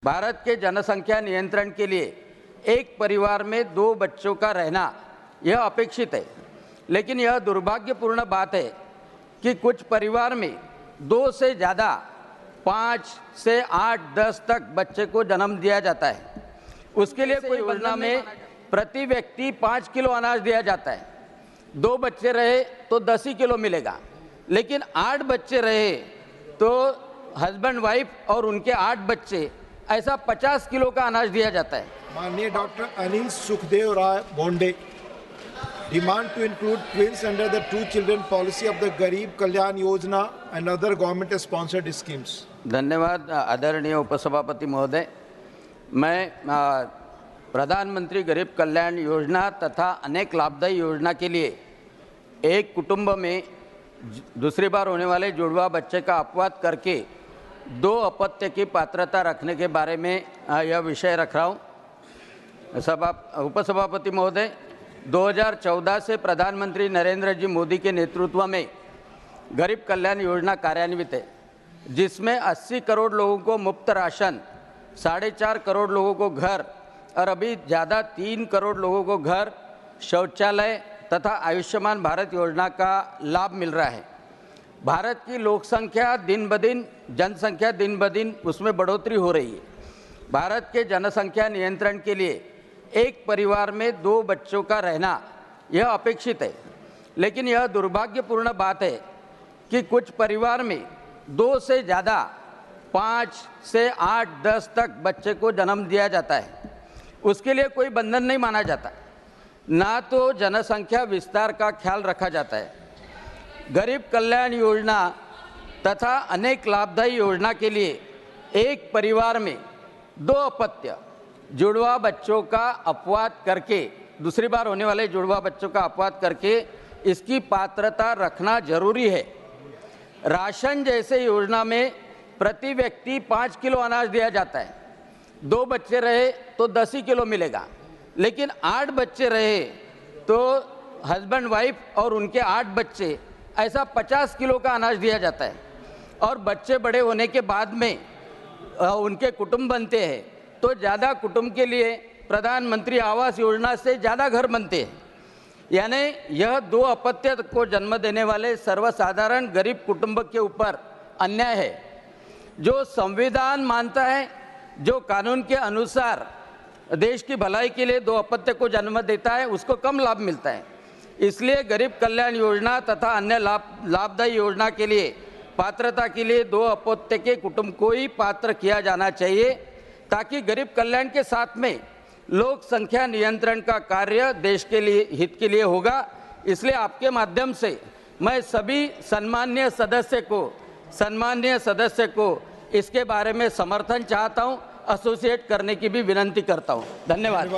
भारत के जनसंख्या नियंत्रण के लिए एक परिवार में 2 बच्चों का रहना यह अपेक्षित है, लेकिन यह दुर्भाग्यपूर्ण बात है कि कुछ परिवार में 2 से ज़्यादा 5 से 8, 10 तक बच्चे को जन्म दिया जाता है। उसके लिए कोई योजना में प्रति व्यक्ति 5 किलो अनाज दिया जाता है। 2 बच्चे रहे तो 10 ही किलो मिलेगा, लेकिन 8 बच्चे रहे तो हस्बैंड वाइफ और उनके 8 बच्चे ऐसा 50 किलो का अनाज दिया जाता है। माननीय doctor Anil Sukhdev Rai Bonde, demand to include twins under the 2 children policy of the Garib Kalyan Yojana and other government sponsored schemes. धन्यवाद आदरणीय उपसभापति महोदय। मैं प्रधानमंत्री गरीब कल्याण योजना तथा अनेक लाभदायी योजना के लिए एक कुटुंब में दूसरी बार होने वाले जुड़वा बच्चे का अपवाद करके 2 अपत्य की पात्रता रखने के बारे में यह विषय रख रहा हूँ। उपसभापति महोदय, 2014 से प्रधानमंत्री नरेंद्र जी मोदी के नेतृत्व में गरीब कल्याण योजना कार्यान्वित है, जिसमें 80 करोड़ लोगों को मुफ्त राशन, 4.5 करोड़ लोगों को घर और अभी ज़्यादा 3 करोड़ लोगों को घर, शौचालय तथा आयुष्मान भारत योजना का लाभ मिल रहा है। भारत की जनसंख्या दिन ब दिन उसमें बढ़ोतरी हो रही है। भारत के जनसंख्या नियंत्रण के लिए एक परिवार में 2 बच्चों का रहना यह अपेक्षित है, लेकिन यह दुर्भाग्यपूर्ण बात है कि कुछ परिवार में 2 से ज़्यादा 5 से 8, 10 तक बच्चे को जन्म दिया जाता है। उसके लिए कोई बंधन नहीं माना जाता, ना तो जनसंख्या विस्तार का ख्याल रखा जाता है। गरीब कल्याण योजना तथा अनेक लाभदायी योजना के लिए एक परिवार में 2 अपत्य जुड़वा बच्चों का अपवाद करके, दूसरी बार होने वाले जुड़वा बच्चों का अपवाद करके इसकी पात्रता रखना जरूरी है। राशन जैसे योजना में प्रति व्यक्ति 5 किलो अनाज दिया जाता है। 2 बच्चे रहे तो 10 ही किलो मिलेगा, लेकिन 8 बच्चे रहे तो हस्बैंड वाइफ और उनके 8 बच्चे ऐसा 50 किलो का अनाज दिया जाता है। और बच्चे बड़े होने के बाद में उनके कुटुंब बनते हैं, तो ज़्यादा कुटुंब के लिए प्रधानमंत्री आवास योजना से ज़्यादा घर बनते हैं। यानी यह 2 अपत्य को जन्म देने वाले सर्वसाधारण गरीब कुटुंब के ऊपर अन्याय है। जो संविधान मानता है, जो कानून के अनुसार देश की भलाई के लिए 2 अपत्य को जन्म देता है, उसको कम लाभ मिलता है। इसलिए गरीब कल्याण योजना तथा अन्य लाभदायी योजना के लिए पात्रता के लिए 2 अपत्य के कुटुंब को ही पात्र किया जाना चाहिए, ताकि गरीब कल्याण के साथ में लोक संख्या नियंत्रण का कार्य देश के लिए हित के लिए होगा। इसलिए आपके माध्यम से मैं सभी सन्माननीय सदस्य को इसके बारे में समर्थन चाहता हूं, एसोसिएट करने की भी विनंती करता हूं। धन्यवाद।